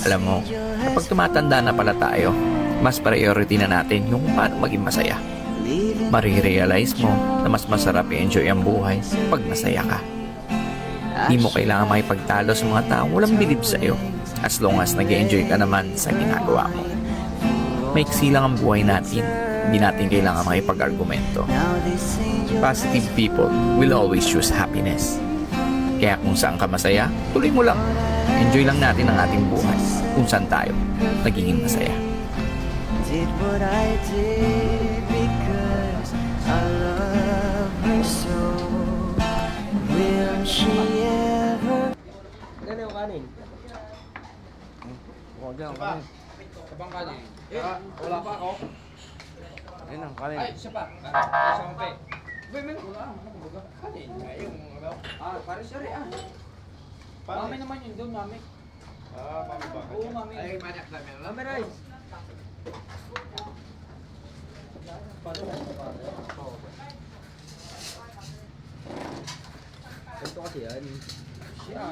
Alam mo, kapag tumatanda na pala tayo, mas priority na natin yung paano maging masaya. Marirealize mo na mas masarap i-enjoy ang buhay pag masaya ka. Di mo kailangan makipagtalo sa mga taong walang bilib sa'yo as long as nag-enjoy ka naman sa ginagawa mo. Maiksi lang ang buhay natin, hindi natin kailangan makipag-argumento. Positive people will always choose happiness. Kaya kung saan ka masaya, tuloy mo lang. Enjoy lang natin ang ating buhay kung saan tayo nagiging masaya. Did what I did because I love her so. Will she ever? Ano yung kanin? Huwag yan, kanin. Sabang kanin. Wala pa ako. Ayun ang kanin. Ay, siya pa. Isa mo pa eh. May wala. Ano ba? Kanin. Yung ano? Paris sorry ah. Mami naman yun doon, mami. Mami ba? Oo, mami. Ay, manak namin. Mami rice. Ito kasi yan. Siya.